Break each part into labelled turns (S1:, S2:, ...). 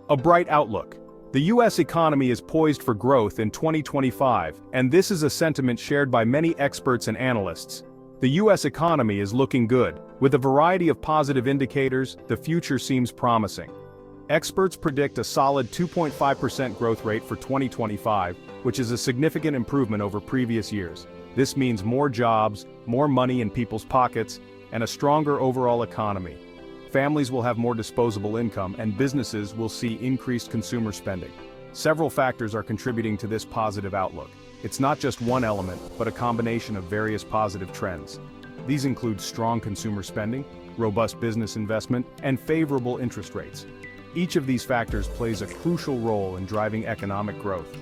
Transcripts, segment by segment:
S1: A bright outlook. The U.S. economy is poised for growth in 2025, and this is a sentiment shared by many experts and analysts. The U.S. economy is looking good. With a variety of positive indicators, the future seems promising. Experts predict a solid 2.5% growth rate for 2025, which is a significant improvement over previous years. This means more jobs, more money in people's pockets, and a stronger overall economy. Families will have more disposable income, and businesses will see increased consumer spending. Several factors are contributing to this positive outlook. It's not just one element, but a combination of various positive trends. These include strong consumer spending, robust business investment, and favorable interest rates. Each of these factors plays a crucial role in driving economic growth.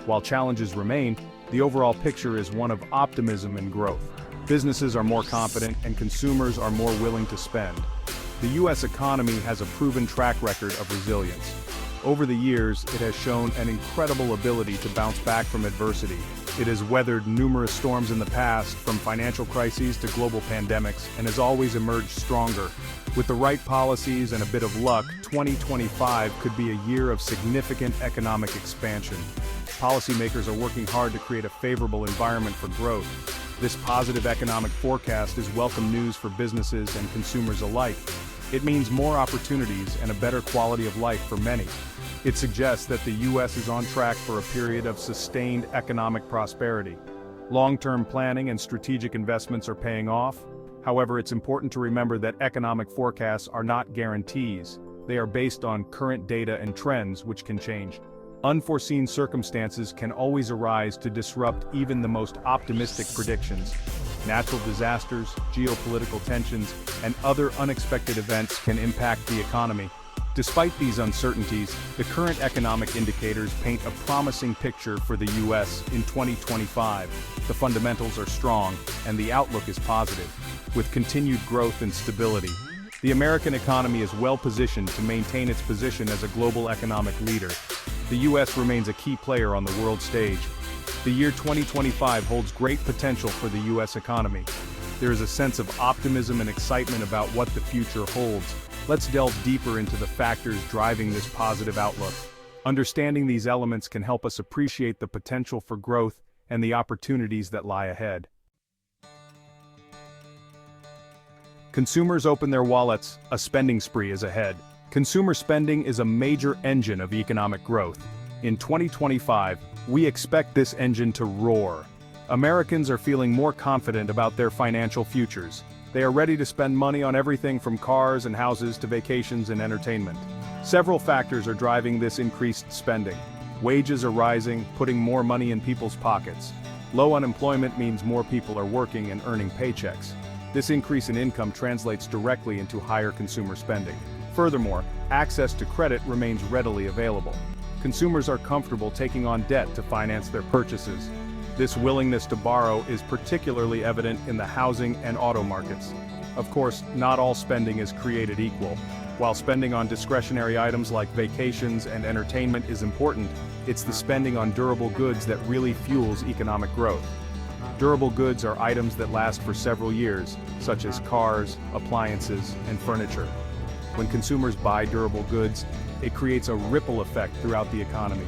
S1: While challenges remain, the overall picture is one of optimism and growth. Businesses are more confident and consumers are more willing to spend. The U.S. economy has a proven track record of resilience. Over the years, it has shown an incredible ability to bounce back from adversity. It has weathered numerous storms in the past, from financial crises to global pandemics, and has always emerged stronger. With the right policies and a bit of luck, 2025 could be a year of significant economic expansion. Policymakers are working hard to create a favorable environment for growth. This positive economic forecast is welcome news for businesses and consumers alike. It means more opportunities and a better quality of life for many. It suggests that the U.S. is on track for a period of sustained economic prosperity. Long-term planning and strategic investments are paying off. However, it's important to remember that economic forecasts are not guarantees. They are based on current data and trends, which can change. Unforeseen circumstances can always arise to disrupt even the most optimistic predictions. Natural disasters, geopolitical tensions, and other unexpected events can impact the economy. Despite these uncertainties, the current economic indicators paint a promising picture for the U.S. in 2025. The fundamentals are strong, and the outlook is positive. With continued growth and stability, the American economy is well positioned to maintain its position as a global economic leader. The U.S. remains a key player on the world stage. The year 2025 holds great potential for the U.S. economy. There is a sense of optimism and excitement about what the future holds. Let's delve deeper into the factors driving this positive outlook. Understanding these elements can help us appreciate the potential for growth and the opportunities that lie ahead. Consumers open their wallets, a spending spree is ahead. Consumer spending is a major engine of economic growth. In 2025, we expect this engine to roar. Americans are feeling more confident about their financial futures. They are ready to spend money on everything from cars and houses to vacations and entertainment. Several factors are driving this increased spending. Wages are rising, putting more money in people's pockets. Low unemployment means more people are working and earning paychecks. This increase in income translates directly into higher consumer spending. Furthermore, access to credit remains readily available. Consumers are comfortable taking on debt to finance their purchases. This willingness to borrow is particularly evident in the housing and auto markets. Of course, not all spending is created equal. While spending on discretionary items like vacations and entertainment is important, it's the spending on durable goods that really fuels economic growth. Durable goods are items that last for several years, such as cars, appliances, and furniture. When consumers buy durable goods, it creates a ripple effect throughout the economy.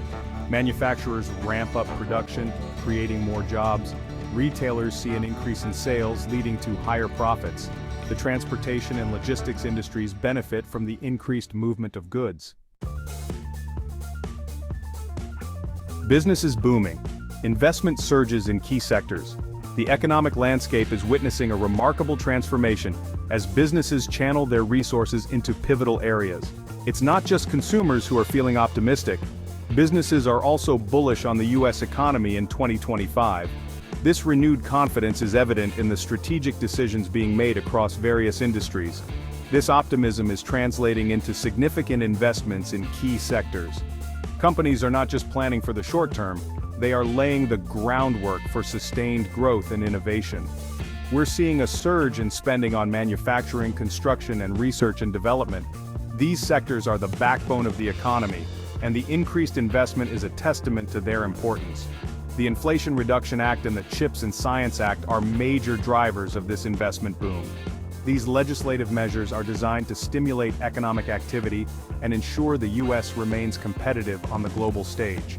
S1: Manufacturers ramp up production, creating more jobs. Retailers see an increase in sales, leading to higher profits. The transportation and logistics industries benefit from the increased movement of goods. Business is booming. Investment surges in key sectors. The economic landscape is witnessing a remarkable transformation as businesses channel their resources into pivotal areas. It's not just consumers who are feeling optimistic. Businesses are also bullish on the U.S. economy in 2025. This renewed confidence is evident in the strategic decisions being made across various industries. This optimism is translating into significant investments in key sectors. Companies are not just planning for the short term, they are laying the groundwork for sustained growth and innovation. We're seeing a surge in spending on manufacturing, construction, and research and development. These sectors are the backbone of the economy, and the increased investment is a testament to their importance. The Inflation Reduction Act and the CHIPS and Science Act are major drivers of this investment boom. These legislative measures are designed to stimulate economic activity and ensure the U.S. remains competitive on the global stage.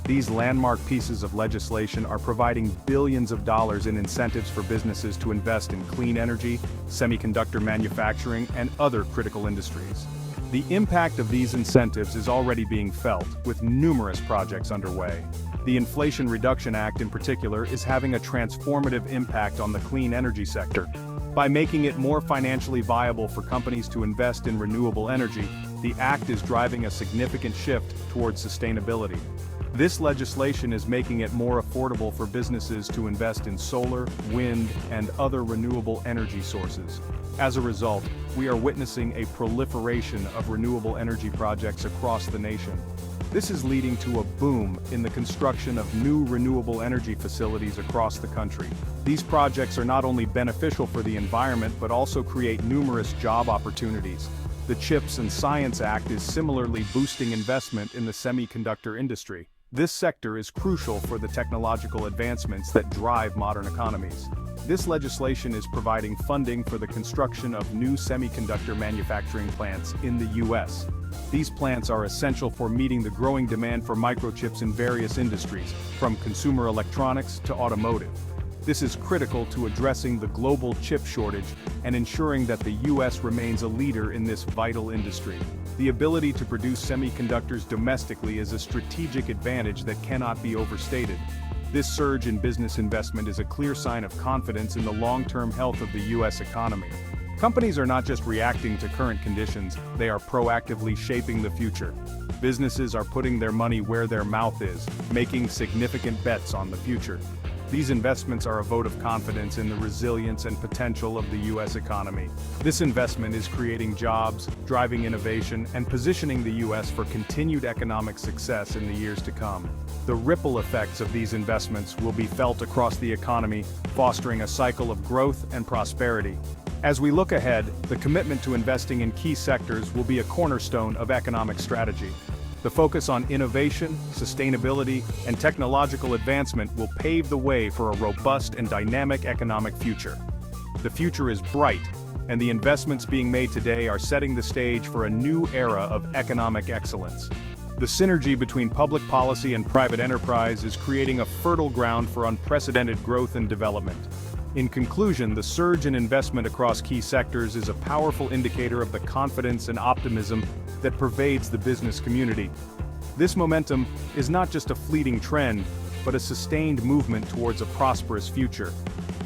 S1: These landmark pieces of legislation are providing billions of dollars in incentives for businesses to invest in clean energy, semiconductor manufacturing, and other critical industries. The impact of these incentives is already being felt, with numerous projects underway. The Inflation Reduction Act in particular is having a transformative impact on the clean energy sector. By making it more financially viable for companies to invest in renewable energy, the act is driving a significant shift towards sustainability. This legislation is making it more affordable for businesses to invest in solar, wind, and other renewable energy sources. As a result, we are witnessing a proliferation of renewable energy projects across the nation. This is leading to a boom in the construction of new renewable energy facilities across the country. These projects are not only beneficial for the environment but also create numerous job opportunities. The CHIPS and Science Act is similarly boosting investment in the semiconductor industry. This sector is crucial for the technological advancements that drive modern economies. This legislation is providing funding for the construction of new semiconductor manufacturing plants in the U.S. These plants are essential for meeting the growing demand for microchips in various industries, from consumer electronics to automotive. This is critical to addressing the global chip shortage and ensuring that the U.S. remains a leader in this vital industry. The ability to produce semiconductors domestically is a strategic advantage that cannot be overstated. This surge in business investment is a clear sign of confidence in the long-term health of the U.S. economy. Companies are not just reacting to current conditions, they are proactively shaping the future. Businesses are putting their money where their mouth is, making significant bets on the future. These investments are a vote of confidence in the resilience and potential of the U.S. economy. This investment is creating jobs, driving innovation, and positioning the U.S. for continued economic success in the years to come. The ripple effects of these investments will be felt across the economy, fostering a cycle of growth and prosperity. As we look ahead, the commitment to investing in key sectors will be a cornerstone of economic strategy. The focus on innovation, sustainability, and technological advancement will pave the way for a robust and dynamic economic future. The future is bright, and the investments being made today are setting the stage for a new era of economic excellence. The synergy between public policy and private enterprise is creating a fertile ground for unprecedented growth and development. In conclusion, the surge in investment across key sectors is a powerful indicator of the confidence and optimism that pervades the business community. This momentum is not just a fleeting trend, but a sustained movement towards a prosperous future.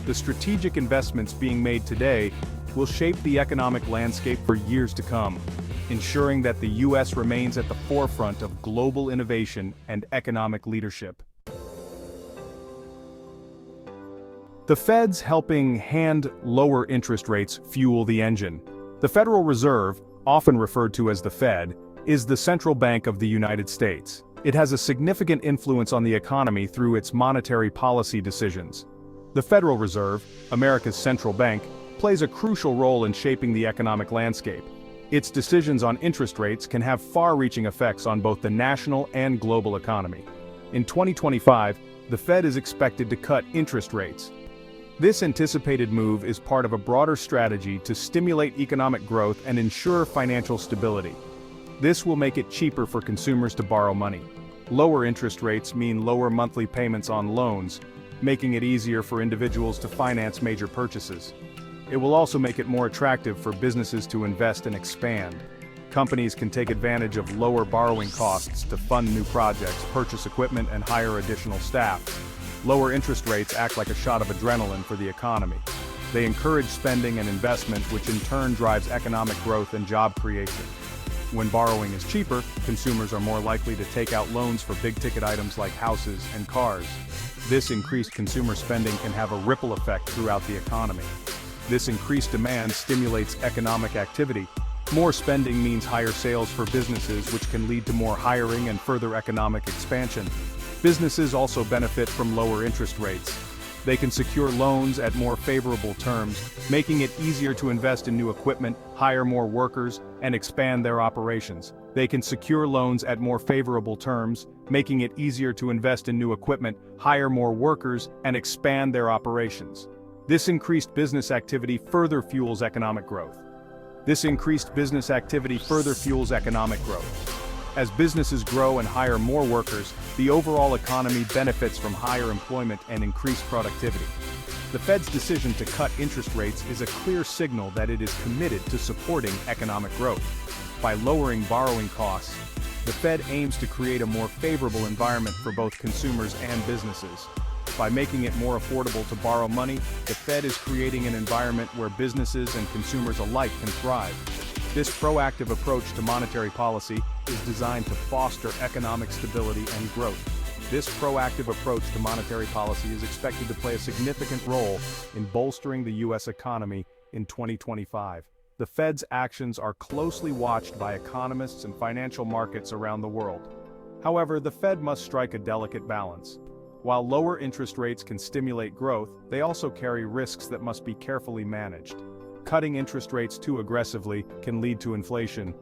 S1: The strategic investments being made today will shape the economic landscape for years to come, ensuring that the U.S. remains at the forefront of global innovation and economic leadership. The Fed's helping hand lower interest rates fuel the engine. The Federal Reserve, often referred to as the Fed, is the central bank of the United States. It has a significant influence on the economy through its monetary policy decisions. The Federal Reserve, America's central bank, plays a crucial role in shaping the economic landscape. Its decisions on interest rates can have far-reaching effects on both the national and global economy. In 2025, the Fed is expected to cut interest rates. This anticipated move is part of a broader strategy to stimulate economic growth and ensure financial stability. This will make it cheaper for consumers to borrow money. Lower interest rates mean lower monthly payments on loans, making it easier for individuals to finance major purchases. It will also make it more attractive for businesses to invest and expand. Companies can take advantage of lower borrowing costs to fund new projects, purchase equipment, and hire additional staff. Lower interest rates act like a shot of adrenaline for the economy. They encourage spending and investment, which in turn drives economic growth and job creation. When borrowing is cheaper, consumers are more likely to take out loans for big-ticket items like houses and cars. This increased consumer spending can have a ripple effect throughout the economy. This increased demand stimulates economic activity. More spending means higher sales for businesses, which can lead to more hiring and further economic expansion. Businesses also benefit from lower interest rates. They can secure loans at more favorable terms, making it easier to invest in new equipment, hire more workers, and expand their operations. They can secure loans at more favorable terms, making it easier to invest in new equipment, hire more workers, and expand their operations. This increased business activity further fuels economic growth. This increased business activity further fuels economic growth. As businesses grow and hire more workers, the overall economy benefits from higher employment and increased productivity. The Fed's decision to cut interest rates is a clear signal that it is committed to supporting economic growth. By lowering borrowing costs, the Fed aims to create a more favorable environment for both consumers and businesses. By making it more affordable to borrow money, the Fed is creating an environment where businesses and consumers alike can thrive. This proactive approach to monetary policy is designed to foster economic stability and growth. This proactive approach to monetary policy is expected to play a significant role in bolstering the U.S. economy in 2025. The Fed's actions are closely watched by economists and financial markets around the world. However, the Fed must strike a delicate balance. While lower interest rates can stimulate growth, they also carry risks that must be carefully managed. Cutting interest rates too aggressively can lead to inflation.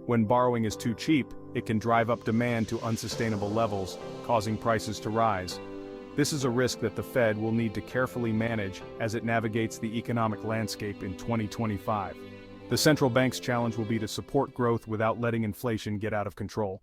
S1: When borrowing is too cheap, it can drive up demand to unsustainable levels, causing prices to rise. This is a risk that the Fed will need to carefully manage as it navigates the economic landscape in 2025. The central bank's challenge will be to support growth without letting inflation get out of control.